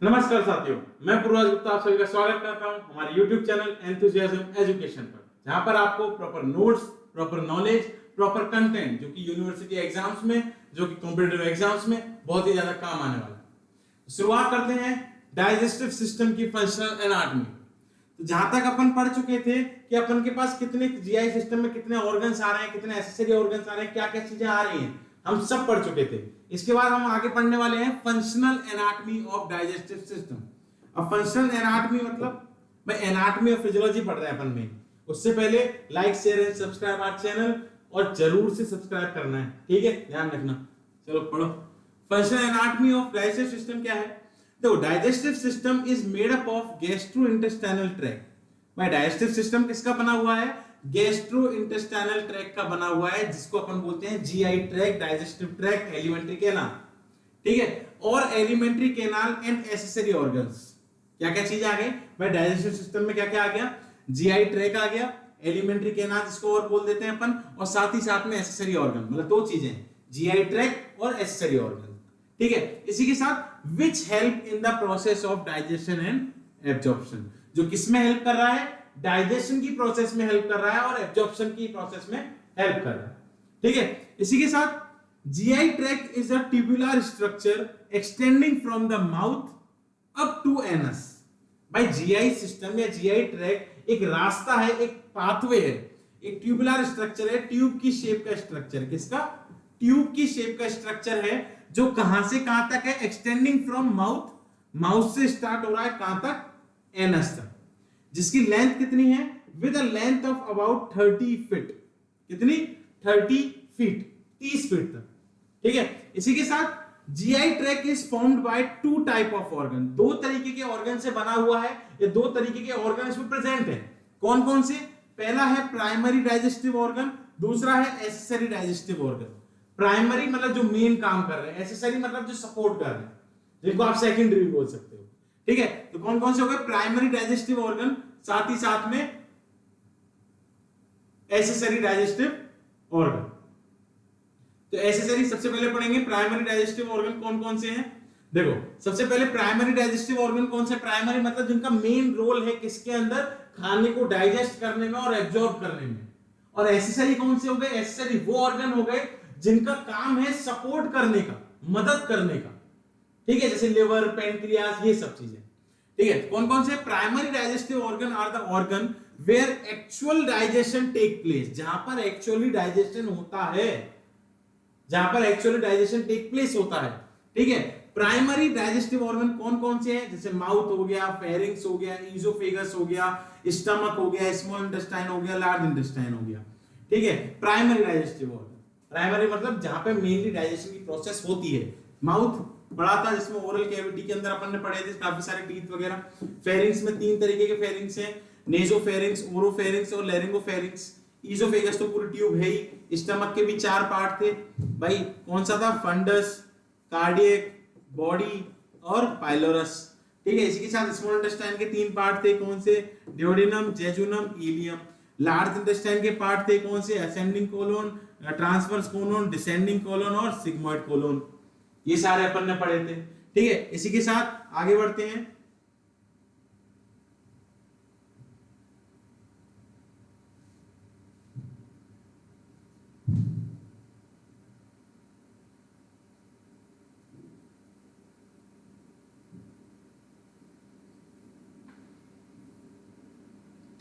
नमस्कार साथियों, मैं पूर्वाज गुप्ता आप सभी का स्वागत करता हूं हमारे YouTube चैनल एंथुसियाज्म एजुकेशन पर, जहां पर आपको proper notes, proper knowledge, proper content जो कि यूनिवर्सिटी एग्जाम्स में, जो कि कॉम्पिटिटिव एग्जाम्स में बहुत ही ज्यादा काम आने वाला है। शुरुआत करते हैं डाइजेस्टिव सिस्टम की फंक्शनल एनाटॉमी। तो जहां तक अपन पढ़ चुके थे कि अपन के पास कितने जीआई सिस्टम में कितने ऑर्गन्स आ रहे हैं, कितने एसेसरी ऑर्गन्स आ रहे हैं, क्या क्या चीजें आ रही हैं, हम सब पढ़ चुके थे। इसके बाद हम आगे पढ़ने वाले हैं functional anatomy of digestive system. अब फंक्शनल एनाटॉमी मतलब भाई एनाटॉमी और फिजियोलॉजी पढ़ रहे हैं अपन में। उससे पहले like share and subscribe our channel, और जरूर से सब्सक्राइब करना है, ठीक है, ध्यान रखना। चलो पढ़ो। Functional anatomy of digestive system क्या है? देखो, digestive system is made up of gastrointestinal tract. भाई डाइजेस्टिव सिस्टम किसका बना हुआ है? गैस्ट्रोइंटेस्टाइनल ट्रैक्ट का बना हुआ है, जिसको अपन बोलते हैं GI tract, digestive tract, alimentary canal, ठीक है, और alimentary canal and accessory organs. क्या क्या चीज आ गई भाई डाइजेस्टिव सिस्टम में? क्या क्या आ गया? जीआई ट्रैक्ट आ गया, एलिमेंट्री कैनाल जिसको और बोल देते हैं अपन, और साथ ही साथ में एसेसरी ऑर्गन, मतलब दो चीजें, जीआई ट्रैक्ट और एसेसरी ऑर्गन, ठीक है। इसी के साथ which help in the process of digestion and absorption, जो किसमें हेल्प कर रहा है? डाइजेशन की प्रोसेस में हेल्प कर रहा है और एब्जॉर्प्शन की प्रोसेस में हेल्प कर रहा है, ठीक है। इसी के साथ GI tract is a tubular structure extending from the mouth up to anus। भाई GI सिस्टम या GI ट्रैक्ट एक रास्ता है, एक पाथवे है, एक ट्यूबुलर स्ट्रक्चर है, ट्यूब की शेप का स्ट्रक्चर। किसका? ट्यूब की शेप का स्ट्रक्चर है, जो कहां से कहां तक है? एक्सटेंडिंग फ्रॉम माउथ, माउथ से स्टार्ट हो रहा है कहां तक? एनस तक। जिसकी लेंथ कितनी है? With a length of about 30 feet. कितनी? 30 फीट, 30 फीट तक, ठीक है। इसी के साथ GI tract is formed by two type of organ. दो तरीके के ऑर्गन से बना हुआ है, ये दो तरीके के ऑर्गन इसमें प्रेजेंट है। कौन कौन से? पहला है प्राइमरी डाइजेस्टिव ऑर्गन, दूसरा है एसेसरी डाइजेस्टिव ऑर्गन। प्राइमरी मतलब जो मेन काम कर रहे हैं, एसेसरी मतलब जो सपोर्ट कर रहे हैं, जिनको आप सेकेंडरी भी बोल सकते हो, ठीक है। तो कौन कौन से हो गए? प्राइमरी डाइजेस्टिव ऑर्गन, साथ ही साथ में एसेसरी डाइजेस्टिव ऑर्गन। तो एसेसरी सबसे पहले पढ़ेंगे प्राइमरी डाइजेस्टिव ऑर्गन कौन कौन से हैं। देखो, सबसे पहले प्राइमरी डाइजेस्टिव ऑर्गन कौन से? प्राइमरी मतलब जिनका मेन रोल है किसके अंदर? खाने को डाइजेस्ट करने में और एब्जॉर्ब करने में। और एसेसरी कौन से हो गए? एसेसरी वो ऑर्गन हो गए जिनका काम है सपोर्ट करने का, मदद करने का, ठीक है, जैसे लिवर, पैंक्रियास, ये सब चीजें, ठीक है। कौन कौन से? Primary digestive organ are the organ where actual digestion take place, जहां पर एक्चुअली डाइजेशन होता है, जहां पर एक्चुअली डाइजेशन टेक प्लेस होता है, ठीक है। प्राइमरी डाइजेस्टिव ऑर्गन कौन कौन से हैं? जैसे माउथ हो गया, फेरिंग्स हो गया, ईजोफेगस हो गया, स्टमक हो गया, स्मॉल इंटेस्टाइन हो गया, लार्ज इंटेस्टाइन हो गया, ठीक है। प्राइमरी डाइजेस्टिव ऑर्गन, प्राइमरी मतलब जहां पे मेनली डाइजेशन की प्रोसेस होती है। माउथ बड़ा था, जिसमें ओरल कैविटी के अंदर अपन ने पढ़े थे काफी सारे टीथ वगैरह। फेरिंग्स में तीन तरीके के फेरिंग्स हैं, नेजोफेरिंग्स, ओरोफेरिंग्स और लैरिंगोफेरिंग्स। ईजोफेगस तो पूरी ट्यूब है ही। स्टमक के भी चार पार्ट थे भाई, कौन सा था? फंडस, कार्डियक, बॉडी और पाइलोरस, ठीक है। इसी के साथ स्मॉल इंटेस्टाइन के तीन पार्ट थे, कौन से? Duodenum, jejunum, ileum. Large intestine के पार्ट थे कौन से? Ascending colon, transverse colon, descending colon और सिग्मोइड कोलोन। ये सारे अपन ने पढ़े थे, ठीक है। इसी के साथ आगे बढ़ते हैं।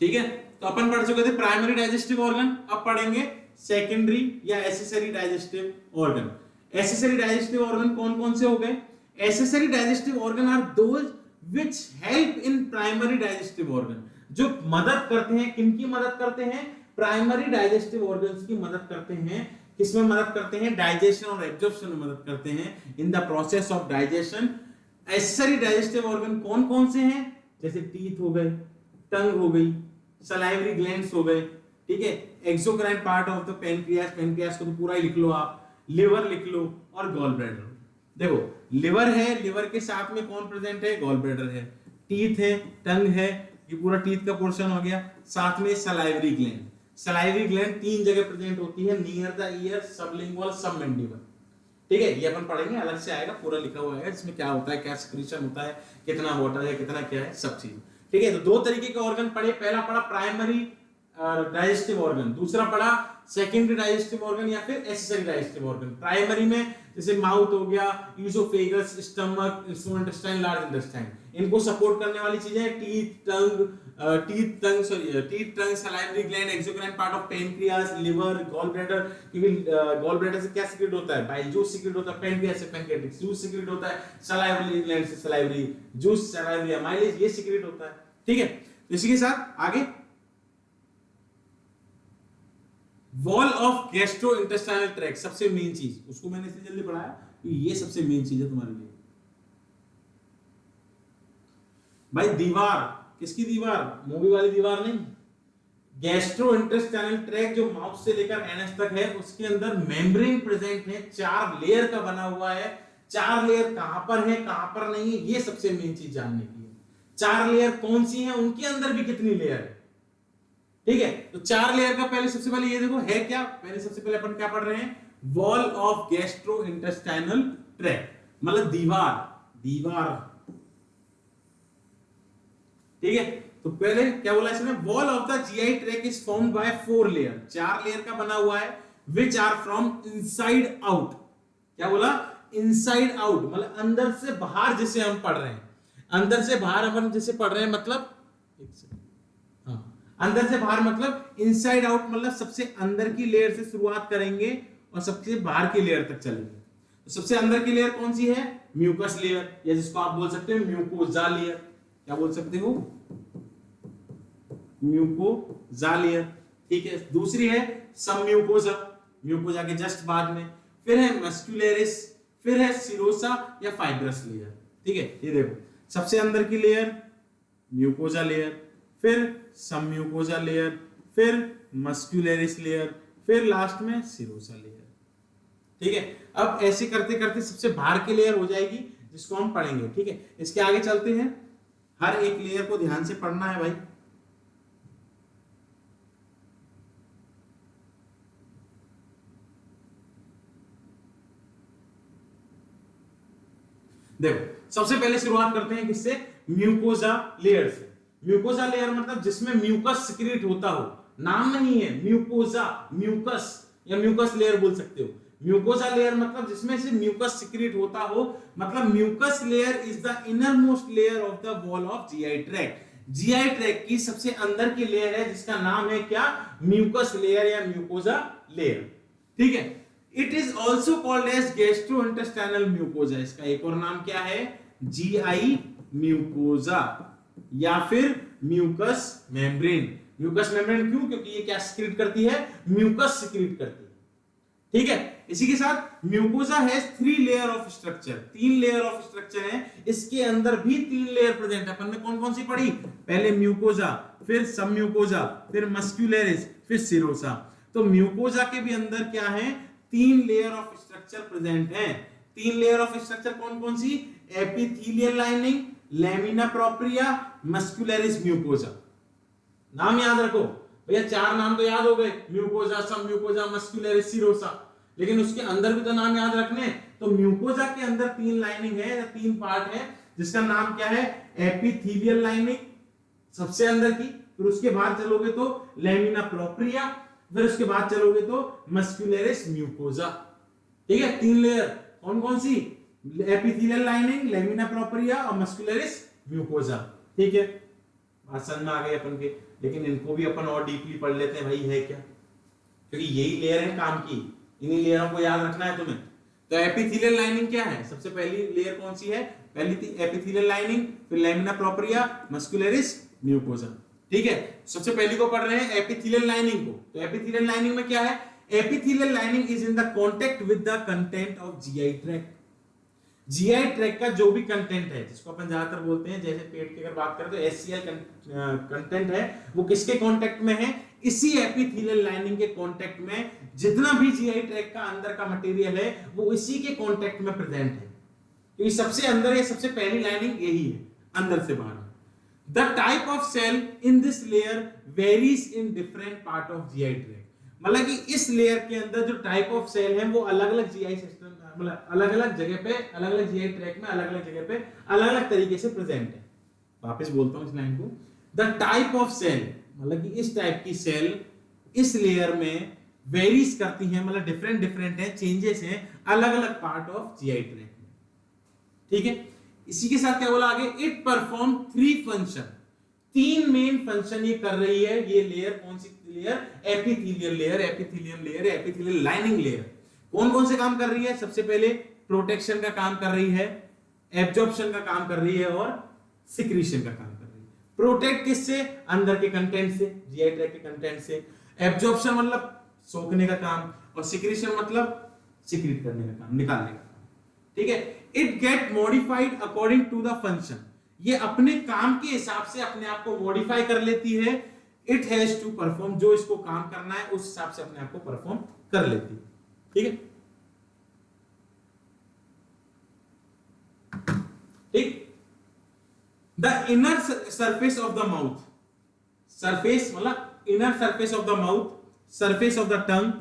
ठीक है, तो अपन पढ़ चुके थे प्राइमरी डाइजेस्टिव ऑर्गन। अब पढ़ेंगे सेकेंडरी या accessory digestive organ. Accessory digestive organ कौन कौन से हो गए? Accessory digestive organ are those which help in primary digestive organ, जो मदद करते हैं। किनकी मदद करते हैं? प्राइमरी डाइजेस्टिव ऑर्गन्स की मदद करते हैं। किसमें मदद करते हैं? डाइजेशन और एब्जॉर्प्शन में मदद करते हैं, in the process of digestion. Accessory digestive organ कौन कौन से हैं? जैसे टीथ हो गए, टंग हो गई, सलाइवरी ग्लैंड्स हो गए, ठीक है। Exocrine part of the pancreas, pancreas को तो पूरा ही लिख लो आप, लिवर लिख लो, और गॉल ब्लैडर। देखो, लिवर है, लिवर के साथ में कौन प्रेजेंट है? गॉल ब्लैडर है। टीथ है, टंग है, ये पूरा टीथ का पोर्शन हो गया, साथ में सलाइवरी ग्लैंड। सलाइवरी ग्लैंड तीन जगह प्रेजेंट होती है, नियर द ईयर, सबलिंगुअल, सबमैंडिबल, ठीक है, ये अपन पढ़ेंगे, अलग से आएगा, पूरा लिखा हुआ है इसमें क्या होता है, क्या सिक्रीशन होता है, कितना वाटर है, कितना क्या है, सब चीज। ठीक है, तो दो तरीके के ऑर्गन पढ़े, पहला पढ़ा प्राइमरी डाइजेस्टिव ऑर्गन, दूसरा पढ़ा सेकेंडरी डाइजेस्टिव ऑर्गन या फिर एसेसरी डाइजेस्टिव ऑर्गन। प्राइमरी में जैसे माउथ हो गया, oesophagus, stomach, small intestine, large intestine, इनको सपोर्ट करने वाली चीजें teeth, tongue, salivary gland, exocrine part of pancreas, liver, gall bladder, क्योंकि गॉल ब्लैडर से क्या सीक्रेट होता है, बाइल जूस सीक्रेट होता है, पेनक्रियास से पेनक्रियाटिक जूस सीक्रेट होता है, सलाइवरी ग्लैंड से सलाइवरी जूस, सलाइवरी अमाइलेज, ये सीक्रेट होता है। ठीक है, तो इसी के साथ आगे वॉल ऑफ गैस्ट्रोइंटेस्टाइनल ट्रैक्ट, सबसे मेन चीज, उसको मैंने इसलिए जल्दी पढ़ाया कि ये सबसे मेन चीज है तुम्हारे लिए भाई। दीवार, किसकी दीवार, मूवी वाली दीवार नहीं, गैस्ट्रोइंटेस्टाइनल ट्रैक्ट जो माउथ से लेकर एनएस तक है, उसके अंदर मेम्ब्रेन प्रेजेंट है, 4 लेयर का बना हुआ है। 4 लेयर कहां पर है, कहां पर नहीं है, ये सबसे मेन चीज जानने की है। 4 लेयर कौन सी है, उनके अंदर भी कितनी लेयर है। ठीक है, तो 4 लेयर का पहले सबसे पहले ये देखो है क्या, पहले सबसे पहले अपन क्या पढ़ रहे हैं, वॉल ऑफ गैस्ट्रोइंटेस्टाइनल ट्रैक्ट, मतलब दीवार, दीवार। ठीक है, तो पहले क्या बोला इसने, wall of the GI tract is formed by 4 layer, 4 layer का बना हुआ है, which are from inside out. क्या बोला, इनसाइड आउट, मतलब अंदर से बाहर, जिसे हम पढ़ रहे हैं, अंदर से बाहर अपन जिसे पढ़ रहे हैं, मतलब एक सेकंड, अंदर से बाहर मतलब इनसाइड आउट, मतलब सबसे अंदर की लेयर से शुरुआत करेंगे और सबसे बाहर की लेयर तक चलेंगे। तो सबसे अंदर की लेयर कौन सी है, म्यूकस लेयर, या जिसको आप बोल सकते हो म्यूकोजा लेयर। क्या बोल सकते हो, म्यूकोजा लेयर। ठीक है, दूसरी है सबम्यूकोजा, म्यूकोजा के जस्ट बाद में, फिर है मस्कुलरिस, फिर है सिरोसा या फाइब्रस लेयर। ठीक है, ये देखो, सबसे अंदर की लेयर म्यूकोजा लेयर, फिर सबम्यूकोजा लेयर, फिर मस्कुलरिस लेयर, फिर लास्ट में सिरोसा लेयर। ठीक है, अब ऐसे करते करते सबसे बाहर की लेयर हो जाएगी, जिसको हम पढ़ेंगे। ठीक है, इसके आगे चलते हैं, हर एक लेयर को ध्यान से पढ़ना है भाई। देखो, सबसे पहले शुरुआत करते हैं किससे, म्यूकोजा लेयर से। म्यूकोजा लेयर मतलब जिसमें म्यूकस सिक्रीट होता हो, नाम नहीं है, म्यूकोजा, म्यूकस या म्यूकस लेयर बोल सकते हो। म्यूकोजा लेयर मतलब जिसमें से म्यूकस सिक्रीट होता हो, मतलब mucus layer is the inner most layer of the wall of GI tract. GI tract की सबसे अंदर की लेयर है, जिसका नाम है क्या, म्यूकस लेयर या म्यूकोजा लेयर। ठीक है, it is also called as gastrointestinal mucosa, इसका एक और नाम क्या है, जीआई म्यूकोजा या फिर म्यूकस मेम्ब्रेन। म्यूकस मेम्ब्रेन क्यों, क्योंकि ये क्या सिक्रीट करती है, म्यूकस सिक्रीट करती है। ठीक है, इसी के साथ mucosa has 3 layer of structure, 3 layer of structure है, इसके अंदर भी 3 लेयर प्रेजेंट है। अपन ने कौन कौन सी पढ़ी, पहले म्यूकोजा, फिर सबम्यूकोजा, फिर मस्कुलरिस, फिर सिरोसा। तो म्यूकोजा के भी अंदर क्या है, 3 लेयर ऑफ स्ट्रक्चर प्रेजेंट है। 3 लेयर ऑफ स्ट्रक्चर कौन कौन सी, epithelial lining, lamina propria, muscularis, mucosa. नाम याद रखो भैया, 4 नाम तो याद हो गए, म्यूकोजा, सबम्यूकोजा, मस्कुलरिस, सिरोसा, लेकिन उसके अंदर भी तो नाम याद रखने। तो म्यूकोजा के अंदर 3 लाइनिंग है, 3 पार्ट है, जिसका नाम क्या है, एपिथेलियल लाइनिंग सबसे अंदर की, फिर उसके बाद चलोगे तो लैमिना प्रोप्रिया, फिर उसके बाद चलोगे तो मस्कुलरिस, म्यूकोजा। ठीक है, 3 लेयर कौन कौन सी, एपिथेलियल लाइनिंग, लैमिना प्रोप्रिया और मस्कुलरिस, म्यूकोजा। ठीक है, बात समझ में आ गई अपन के, लेकिन इनको भी अपन और डीपली पढ़ लेते हैं भाई, है क्या, क्योंकि यही लेयर है काम की, इन्हीं लेयरों को याद रखना है तुम्हें। तो एपिथेलियल लाइनिंग क्या है, सबसे पहली लेयर कौन सी है, पहली थी एपिथेलियल लाइनिंग, फिर लैमिना प्रोप्रिया, मस्कुलरिस, म्यूकोजा। ठीक है, सबसे पहली को पढ़ रहे हैं एपिथेलियल लाइनिंग को। तो एपिथेलियल लाइनिंग में क्या है, epithelial lining is in the contact with the content of GI tract. GI tract का जो भी कंटेंट है, जिसको अपन ज्यादातर बोलते हैं, जैसे पेट की अगर बात करें तो एचसीएल कंटेंट है, वो किसके कांटेक्ट में है, इसी एपिथेलियल लाइनिंग के कांटेक्ट में। जितना भी जीआई ट्रैक्ट का अंदर का मटेरियल है, वो इसी के कांटेक्ट में प्रेजेंट है, क्योंकि सबसे अंदर ये सबसे पहली लाइनिंग यही है, अंदर से बाहर। The type of cell in this layer varies in different part of GI tract, मतलब कि इस लेयर के अंदर जो टाइप ऑफ सेल है वो अलग अलग जीआई सिस्टम मतलब अलग अलग जगह पे, अलग अलग जीआई ट्रैक में अलग अलग जगह पे अलग अलग तरीके से प्रेजेंट है। वापस बोलता हूं इस लाइन को, द टाइप ऑफ सेल, मतलब कि इस टाइप की सेल इस लेयर में वेरीज करती हैं, मतलब डिफरेंट डिफरेंट है, चेंजेस हैं अलग अलग पार्ट ऑफ जीआई ट्रैक में। ठीक है, इसी के साथ क्या बोला आगे, it perform 3 function, 3 main function ये कर रही है ये लेयर। कौन सी लेयर? Epithelial layer, epithelium layer, epithelial lining layer. कौन कौन से काम कर रही है? सबसे पहले प्रोटेक्शन का काम कर रही है, एब्जॉर्प्शन का काम कर रही है और सिक्रीशन का काम कर रही है। प्रोटेक्ट किससे? अंदर के कंटेंट से, जीआई ट्रैक के कंटेंट से। एब्जॉर्प्शन मतलब सोखने का काम, और सिक्रीशन मतलब सिक्रीट करने का काम, निकालने का काम। ठीक है, it get modified according to the function, ये अपने काम के हिसाब से अपने आप को मॉडिफाई कर लेती है। इट हैज टू परफॉर्म, जो इसको काम करना है उस हिसाब से अपने आप को परफॉर्म कर लेती है। ठीक है, ठीक। The inner surface of the mouth, surface मतलब inner surface of the mouth, surface of the tongue,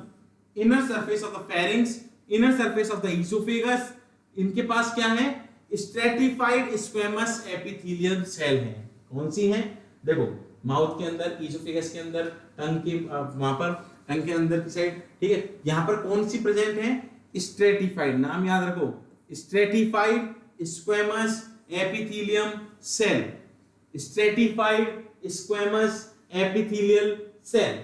inner surface of the pharynx, inner surface of the oesophagus, इनके पास क्या है? स्ट्रेटिफाइड स्क्वेमस एपिथेलियल सेल है। कौन सी है? देखो, माउथ के अंदर, इसोफेगस के अंदर, टंग के वहां पर, टंग के अंदर की साइड। ठीक है, यहां पर कौन सी प्रेजेंट है? स्ट्रेटिफाइड, नाम याद रखो, stratified squamous epithelium cell, stratified squamous epithelial cell.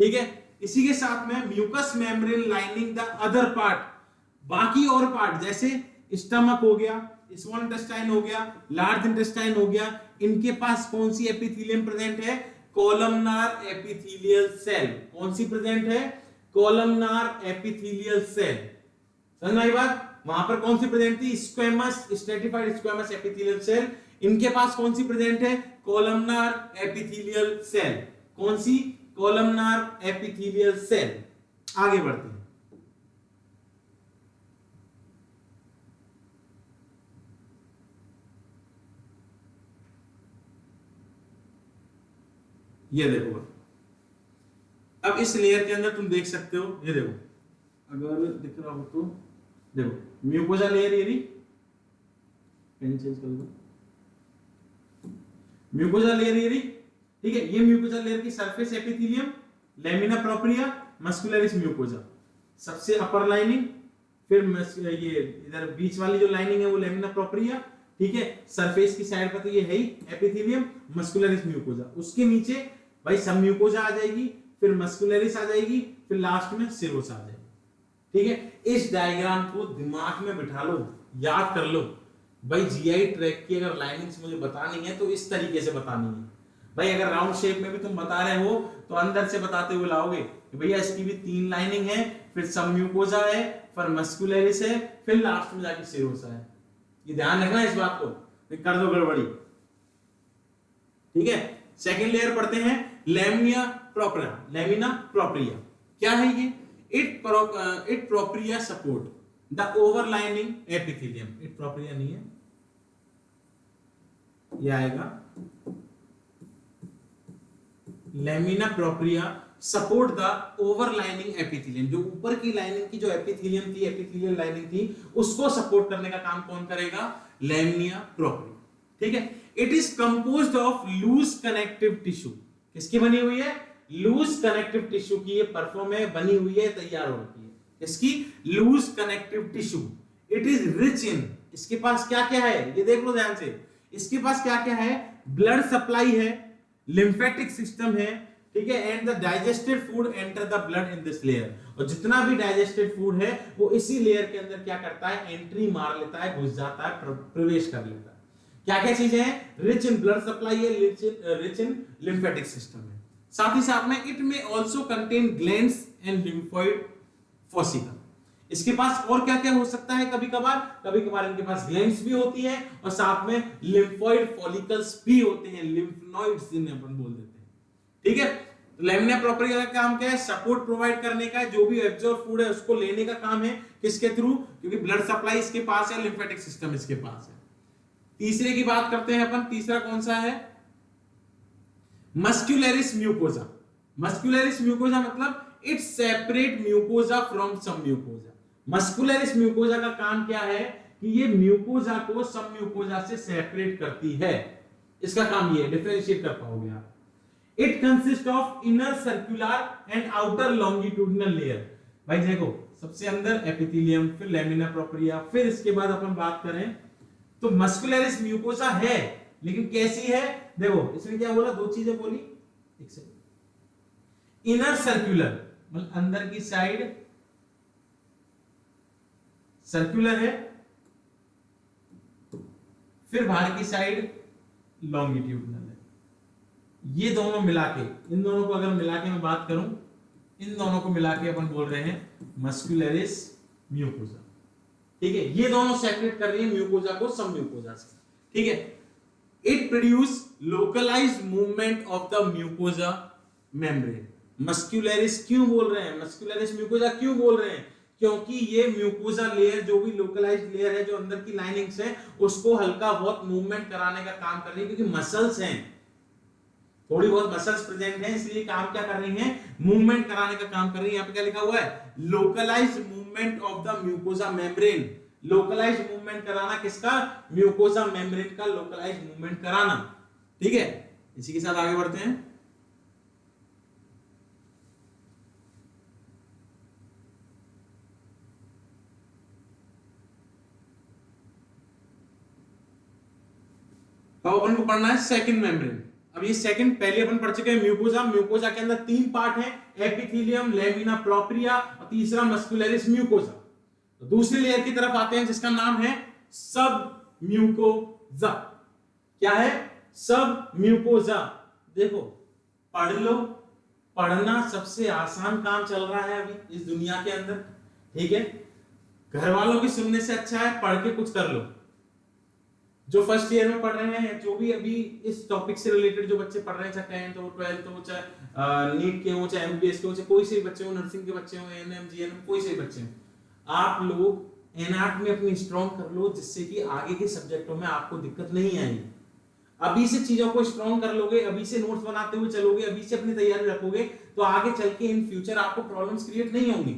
ठीक है, इसी के साथ में mucus membrane lining the other part, बाकी और पार्ट जैसे स्टमक हो गया, स्मॉल इंटेस्टाइन हो गया, लार्ज इंटेस्टाइन हो गया, इनके पास कौन सी एपिथेलियम प्रेजेंट है? Columnar epithelial cell. कौन सी प्रेजेंट है? Columnar epithelial cell. समझ में आई बात? वहां पर कौन सी प्रेजेंट थी? Squamous, stratified squamous epithelial cell. इनके पास कौन सी प्रेजेंट है? Columnar epithelial cell. कौन सी? Columnar epithelial cell. आगे बढ़ते हैं। ये देखो, अब इस लेयर के अंदर तुम देख सकते हो, ये देखो, अगर दिख रहा हो तो देखो, म्यूकोजा लेयर, ये पेन चेंज कर दो, म्यूकोजा लेयर ये। ठीक है, ये म्यूकोजा लेयर की surface epithelium, lamina propria, muscularis mucosa, सबसे अपर लाइनिंग, फिर ये इधर बीच वाली जो लाइनिंग है वो लेमिना प्रोप्रिया। ठीक है, सरफेस की साइड पर तो ये है ही एपिथेलियम, मस्कुलरिस म्यूकोजा, उसके नीचे भाई सब म्यूकोजा आ जाएगी, फिर मस्कुलरिस आ जाएगी, फिर लास्ट में सिरोस आ जाएगी। ठीक है, इस डायग्राम को दिमाग में बिठा लो, याद कर लो। भाई जीआई ट्रैक की अगर लाइनिंग्स मुझे बतानी है तो इस तरीके से बतानी है। भाई अगर राउंड शेप में भी तुम बता रहे हो तो अंदर से बताते हुए लाओगे कि भैया इसकी भी 3 लाइनिंग है, फिर सब म्यूकोजा है, फिर मस्कुलरिस है, फिर लास्ट में जाके सिरोसा है। ये ध्यान रखना इस बात को, कर दो गड़बड़ी। ठीक है, सेकंड लेयर पढ़ते हैं, लेमिना प्रोप्रिया। लेमिना प्रोप्रिया क्या है ये? It propria support the overlining epithelium. It propria नहीं है, ये आएगा lamina propria support the overlining epithelium. जो ऊपर की लाइनिंग की जो एपिथेलियम थी, एपिथेलियल लाइनिंग थी, उसको सपोर्ट करने का काम कौन करेगा? Lamina propria. ठीक है, it is composed of loose connective tissue. किसकी बनी हुई है? लूज कनेक्टिव टिश्यू की ये परफॉर्म है, बनी हुई है, तैयार हो रही है। इसकी loose connective tissue. It is rich in, इसके पास क्या क्या है ये देख लो ध्यान से। इसके पास क्या क्या है? ब्लड सप्लाई है, लिम्फेटिक सिस्टम है, ठीक है, and the digested food enter the blood in this layer. और जितना भी डाइजेस्टेड फूड है वो इसी लेयर के अंदर क्या करता है? एंट्री मार लेता है, घुस जाता है, प्रवेश कर लेता है। क्या क्या चीजें हैं? रिच इन ब्लड सप्लाई है, रिच इन लिम्फेटिक सिस्टम है। साथ ही साथ में इट में also contain glands and lymphoid फोसिका। इसके पास और क्या क्या हो सकता है? कभी कभार इनके पास ग्लैंड्स भी होती है और साथ में लिम्फोइड फॉलिकल्स भी होते हैं, लिम्फनोइड्स जिन्हें अपन बोल देते हैं। ठीक है, तो लेमिना प्रोप्रिया का काम क्या है? सपोर्ट प्रोवाइड करने का है, जो भी एब्जॉर्ब फूड है उसको लेने का काम है। किसके थ्रू? क्योंकि ब्लड सप्लाई इसके पास है, लिम्फेटिक सिस्टम इसके पास है। तीसरे की बात करते हैं अपन, तीसरा कौन सा है? Muscularis mucosa. मस्कुलरिस म्यूकोजा मतलब इट सेपरेट म्यूकोजा फ्रॉम सब म्यूकोजा। मस्कुलरिस म्यूकोजा का काम क्या है कि ये म्यूकोजा को सब म्यूकोजा से सेपरेट करती है, इसका काम ये है, डिफरेंशिएट कर पाओगे आप। It consist of inner circular and outer longitudinal layer. भाई देखो, सबसे अंदर एपिथेलियम, फिर लैमिना प्रोप्रिया, फिर इसके बाद अपन बात करें तो मस्कुलरिस म्यूकोसा है, लेकिन कैसी है? देखो इसमें क्या बोला, दो चीजें बोली। एक सेकंड, इनर सर्कुलर मतलब अंदर की साइड सर्कुलर है, फिर बाहर की साइड लॉन्गिट्यूडिनल है। ये दोनों मिला के, इन दोनों को अगर मिला के मैं बात करूं, इन दोनों को मिला के अपन बोल रहे हैं मस्कुलरिस म्यूकोसा। ठीक है, ये दोनों सेपरेट कर रही है म्यूकोजा को सब म्यूकोजा से। ठीक है, it produce localised movement of the mucosa membrane. Muscularis क्यों बोल रहे हैं, मस्कुलरिस म्यूकोजा क्यों बोल रहे हैं? क्योंकि ये म्यूकोजा लेयर जो भी लोकलाइज्ड लेयर है, जो अंदर की लाइनिंग्स है, उसको हल्का बहुत मूवमेंट कराने का काम कर रही है, क्योंकि मसल्स हैं, थोड़ी बहुत मसल्स प्रेजेंट हैं, इसलिए काम क्या कर रही हैं? मूवमेंट कराने का काम कर रही है। यहाँ पे क्या लिखा हुआ है? Localised movement of the mucosa membrane. Localised movement कराना किसका? म्यूकोजा मेम्ब्रेन का लोकलाइज्ड मूवमेंट कराना। ठीक है, इसी के साथ आगे बढ़ते हैं। अब अपन को पढ़ना है सेकंड मेम्ब्रेन। अब ये सेकंड, पहले अपन पढ़ चुके हैं म्यूकोजा। म्यूकोजा के अंदर तीन पार्ट हैं, एपिथेलियम, लैमिना प्रोप्रिया और तीसरा मस्कुलरिस म्यूकोजा। तो दूसरी लेयर की तरफ आते हैं जिसका नाम है सब म्यूकोजा। क्या है? सब म्यूकोजा। देखो पढ़ लो, पढ़ना सबसे आसान काम चल रहा है अभी इस दुनिया के अंदर। ठीक है, घर वालों की सुनने से अच्छा है पढ़ के कुछ कर लो। जो फर्स्ट ईयर में पढ़ रहे हैं, जो भी अभी इस टॉपिक से रिलेटेड जो बच्चे पढ़ रहे हैं, चाहे 10th हो, 12th हो, चाहे नीट के हो, चाहे एमबीबीएस के हो, चाहे कोई से भी बच्चे हो, नर्सिंग के बच्चे हो, एएनएम, जीएनएम, कोई से भी बच्चे हो, आप लोग एनआर्ट में अपनी स्ट्रॉन्ग कर लो, जिससे कि आगे के सब्जेक्टों में आपको दिक्कत नहीं आएगी। अभी से चीजों को स्ट्रॉन्ग कर लोगे, अभी से नोट्स बनाते हुए चलोगे, अभी से अपनी तैयारी रखोगे, तो आगे चल के इन फ्यूचर आपको प्रॉब्लम्स क्रिएट नहीं होंगी।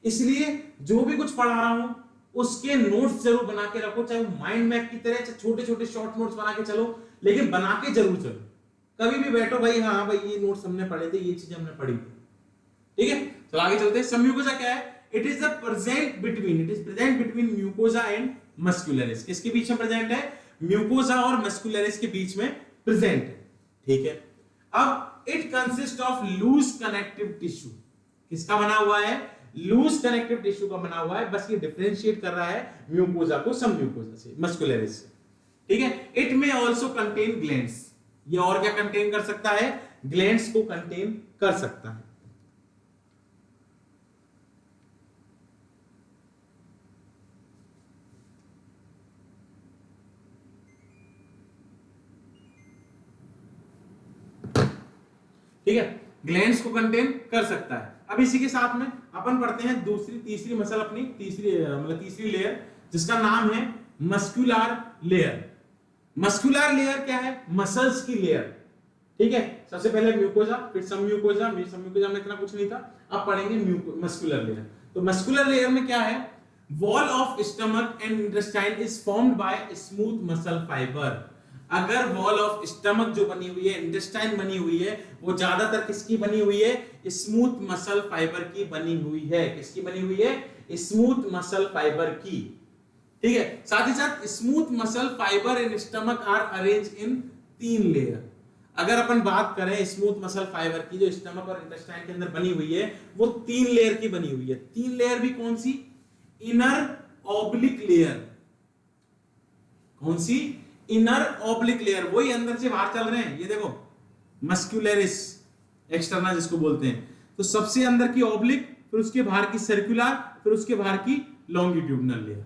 इसलिए जो भी कुछ पढ़ा रहा हूं उसके नोट्स जरूर बना के रखो, चाहे वो माइंड मैप की तरह, चाहे छोटे छोटे शॉर्ट नोट्स बना के चलो, लेकिन बना के जरूर चलो। कभी भी बैठो भाई, हाँ भाई ये नोट्स हमने पढ़े थे, ये चीजें हमने पढ़ी थी। ठीक है, तो आगे चलते हैं। म्यूकोजा क्या है? It is present between mucosa and muscularis. किसके बीच में प्रेजेंट है? म्यूकोजा और मस्कुलरिस के बीच में प्रेजेंट है। ठीक है, अब it consist of loose connective tissue. किसका बना हुआ है? लूज कनेक्टिव टिश्यू का बना हुआ है। बस ये डिफरेंशिएट कर रहा है म्यूकोजा को सब म्यूकोजा से, मस्कुलरिस से। ठीक है, इट में ऑल्सो कंटेन ग्लैंड्स। ये और क्या कंटेन कर सकता है? ग्लैंड्स को कंटेन कर सकता है। ठीक है, ग्लैंड्स को कंटेन कर सकता है। अब इसी के साथ में अपन पढ़ते हैं तीसरी मसल, अपनी तीसरी लेयर, जिसका नाम है मस्कुलर लेयर। मस्कुलर लेयर क्या है? मसल्स की लेयर। ठीक है, सबसे पहले म्यूकोजा, फिर सब म्यूकोजा में इतना कुछ नहीं था, अब पढ़ेंगे मस्कुलर लेयर। तो मस्कुलर लेयर में क्या है? Wall of stomach and intestine is formed bye smooth muscle fibre. अगर वॉल ऑफ स्टमक जो बनी हुई है, इंटेस्टाइन बनी हुई है, वो ज्यादातर किसकी बनी हुई है? स्मूथ मसल फाइबर की बनी हुई है। किसकी बनी हुई है? स्मूथ मसल फाइबर की। ठीक है, साथ ही साथ smooth muscle fibre in stomach are arrange in 3 layer. अगर अपन बात करें स्मूथ मसल फाइबर की जो स्टमक और इंटेस्टाइन के अंदर बनी हुई है, वो 3 लेयर की बनी हुई है। 3 लेयर भी कौन सी? Inner oblique layer. कौन सी? Inner oblique layer. वही अंदर से बाहर चल रहे हैं, ये देखो मस्कुलरिस एक्सटर्नल जिसको बोलते हैं। तो सबसे अंदर की ऑब्लिक, फिर उसके बाहर की सर्कुलर, फिर उसके बाहर की लॉन्गिट्यूडिनल लेयर।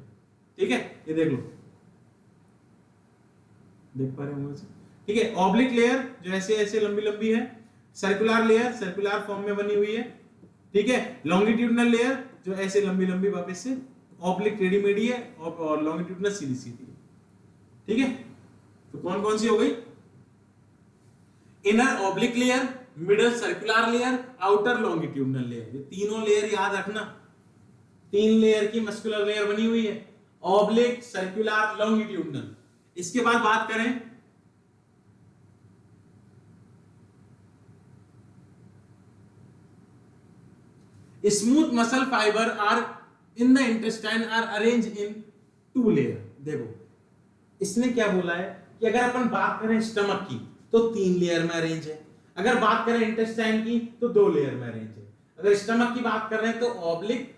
ठीक है, ये देख लो, देख पा रहे होंगे। ठीक है, ऑब्लिक लेयर जो ऐसे ऐसे लंबी लंबी है, सर्कुलर लेयर सर्कुलर फॉर्म में बनी हुई है। ठीक है, लॉन्गिट्यूडिनल लेयर जो ऐसे लंबी लंबी वापस से ऑब्लिक टेढ़ी मेढ़ी है और लॉन्गिट्यूडिनल सीधी सीधी है। ठीक है, तो कौन कौन सी हो गई? Inner oblique layer, middle circular layer, outer longitudinal layer. ये तीनों लेयर याद रखना। 3 लेयर की मस्कुलर लेयर बनी हुई है, ऑब्लिक, सर्कुलर, लॉन्गिट्यूडनल। इसके बाद बात करें smooth muscle fibre are in the intestine are arrange in 2 layer. देखो इसने क्या बोला है कि अगर अपन बात करें स्टमक की तो 3 लेयर में अरेंज है, अगर बात करें इंटेस्टाइन की तो 2 लेयर में अरेंज है। अगर स्टमक की बात कर रहे हैं तो ऑब्लिक,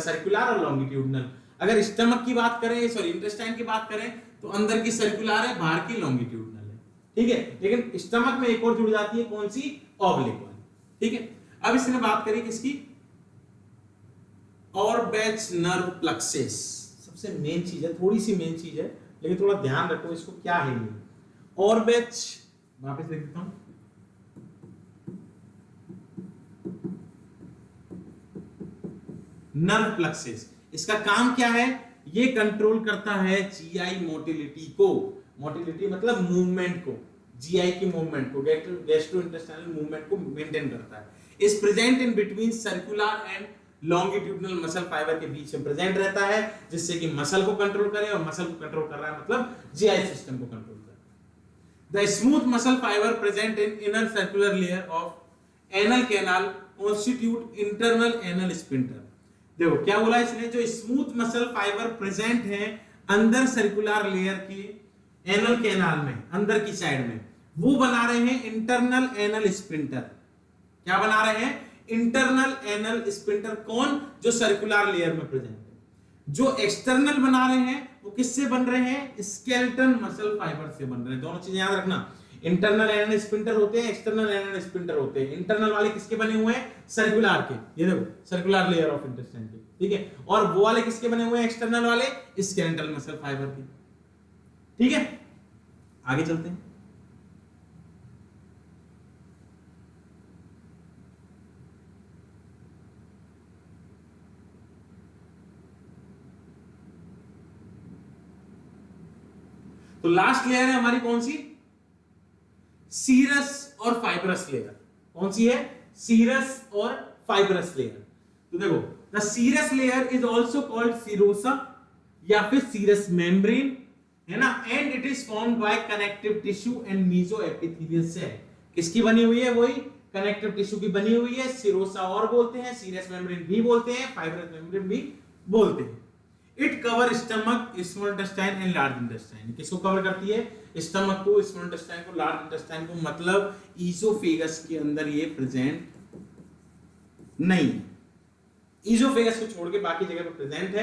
सर्कुलर और लॉन्गिट्यूडनल। अगर स्टमक की बात करें, सॉरी इंटेस्टाइन की बात करें तो अंदर की सर्कुलर है, बाहर की लॉन्गिट्यूडनल है, ठीक है। लेकिन स्टमक में एक और जुड़ जाती है, कौन सी? ऑब्लिक वाली, ठीक है। अब इसने बात करी किसकी? ऑर्बेच नर्व प्लक्सेस। सबसे मेन चीज है, थोड़ी सी मेन चीज है, लेकिन थोड़ा ध्यान रखो इसको, क्या है ये ऑर्बेच। वापस लिख देता हूं, नर्व प्लक्सेस। इसका काम क्या है? ये कंट्रोल करता है जीआई मोटिलिटी को। मोटिलिटी मतलब मूवमेंट को, जीआई की मूवमेंट को, गैस्ट्रोइंटेस्टाइनल मूवमेंट को मेंटेन करता है। Is present in between circular and longitudinal muscle fibre के बीच में प्रेजेंट रहता है, जिससे कि मसल को कंट्रोल करे, और मसल को कंट्रोल कर रहा है मतलब जीआई सिस्टम को कंट्रोल कर रहा है। The smooth muscle fibre present in inner circular layer of anal canal constitute internal anal sphincter. देखो क्या बोला इसने, जो स्मूथ मसल फाइबर प्रेजेंट है अंदर सर्कुलर लेयर की एनल कैनाल में, अंदर की साइड में, वो बना रहे हैं इंटरनल एनल स्फिंक्टर। क्या बना रहे हैं? Internal anal sphincter. कौन? जो सर्कुलर लेयर में प्रेजेंट है। जो एक्सटर्नल बना रहे हैं वो किससे बन रहे हैं? स्केलेटन मसल फाइबर से बन रहे हैं। दोनों चीजें याद रखना, इंटरनल एनल स्फिंक्टर होते हैं, एक्सटर्नल एनल स्फिंक्टर होते हैं। इंटरनल वाले किसके बने हुए हैं? सर्कुलर के, ये देखो सर्कुलर लेयर ऑफ इंटेस्टाइन के, ठीक है। और वो वाले किसके बने हुए हैं? एक्सटर्नल वाले स्केलेटल मसल फाइबर के, ठीक है। आगे चलते हैं। तो लास्ट लेयर है हमारी कौन सी? सीरस और फाइब्रस लेयर। कौन सी है? सीरस और फाइब्रस लेयर। तो देखो the serous layer is also called serosa या फिर सीरस मेम्ब्रेन, है ना। And it is formed by connective tissue and meso epithelial cell. किसकी बनी हुई है? वही कनेक्टिव टिश्यू की बनी हुई है। सीरोसा और बोलते हैं, सीरस मेम्ब्रेन भी बोलते हैं, फाइब्रस मेम्ब्रेन भी बोलते हैं। It cover stomach, small intestine and large intestine. किसको कवर करती है? स्टमक को, स्मॉल इंटेस्टाइन को, लार्ज इंटेस्टाइन को, मतलब ईसोफेगस के अंदर ये प्रेजेंट नहीं है। ईसोफेगस को छोड़ के बाकी जगह पर प्रेजेंट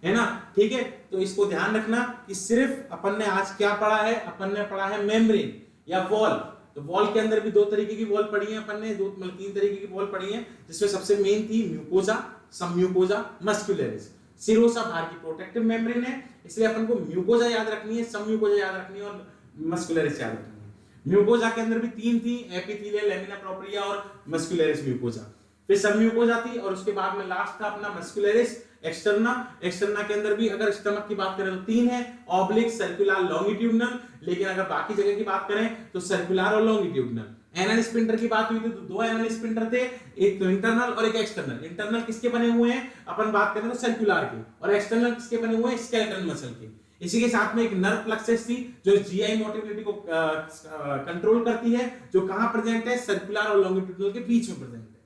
है ना, ठीक है। तो इसको ध्यान रखना कि सिर्फ अपन ने आज क्या पढ़ा है? अपन ने पढ़ा है मेम्ब्रेन या वॉल। तो वॉल के अंदर भी 2 तरीके की वॉल पढ़ी है अपन ने, 3 तरीके की वॉल पढ़ी है, जिसमें सबसे मेन थी म्यूकोजा, सबम्यूकोजा, मस्कुलरिस। सीरोसा बाहर की प्रोटेक्टिव मेम्ब्रेन है, इसलिए अपन को म्यूकोजा याद रखनी है, सबम्यूकोजा याद रखनी है और मस्कुलरिस याद रखनी है। म्यूकोजा के अंदर भी 3 थी, एपिथेलियल, लैमिना प्रोप्रिया और मस्कुलरिस म्यूकोजा। फिर सबम्यूकोजा थी और उसके बाद में लास्ट था अपना मस्कुलरिस एक्सटर्ना। एक्सटर्ना के अंदर भी अगर स्टमक की बात करें तो 3 है, ऑब्लिक, सर्कुलर, लॉन्गिट्यूडनल। लेकिन अगर बाकी जगह की बात करें तो सर्कुलर और लॉन्गिट्यूडनल। एनल स्फिंक्टर की बात हुई थी तो 2 एनल स्फिंक्टर थे, एक तो इंटरनल और एक एक्सटर्नल। इंटरनल किसके बने हुए हैं? अपन बात करें तो सर्कुलर के, और एक्सटर्नल किसके बने हुए हैं? स्केलेटल मसल के। इसी के साथ में एक नर्व प्लक्सेस थी जो जीआई मोटिलिटी को कंट्रोल करती है, जो कहां प्रेजेंट है? सर्कुलर और लॉन्गिट्यूडनल के बीच में प्रेजेंट है।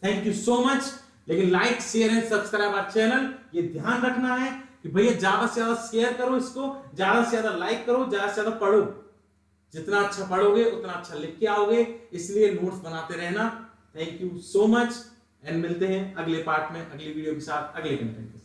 Thank you so much. लेकिन like, share and subscribe our channel. ये ध्यान रखना है कि भैया ज्यादा से ज्यादा शेयर करो इसको, ज्यादा से ज्यादा लाइक करो, ज्यादा से ज्यादा पढ़ो। जितना अच्छा पढ़ोगे उतना अच्छा लिख के आओगे, इसलिए नोट्स बनाते रहना। Thank you so much and मिलते हैं अगले पार्ट में, अगली वीडियो के साथ, अगले कंटेंट के साथ।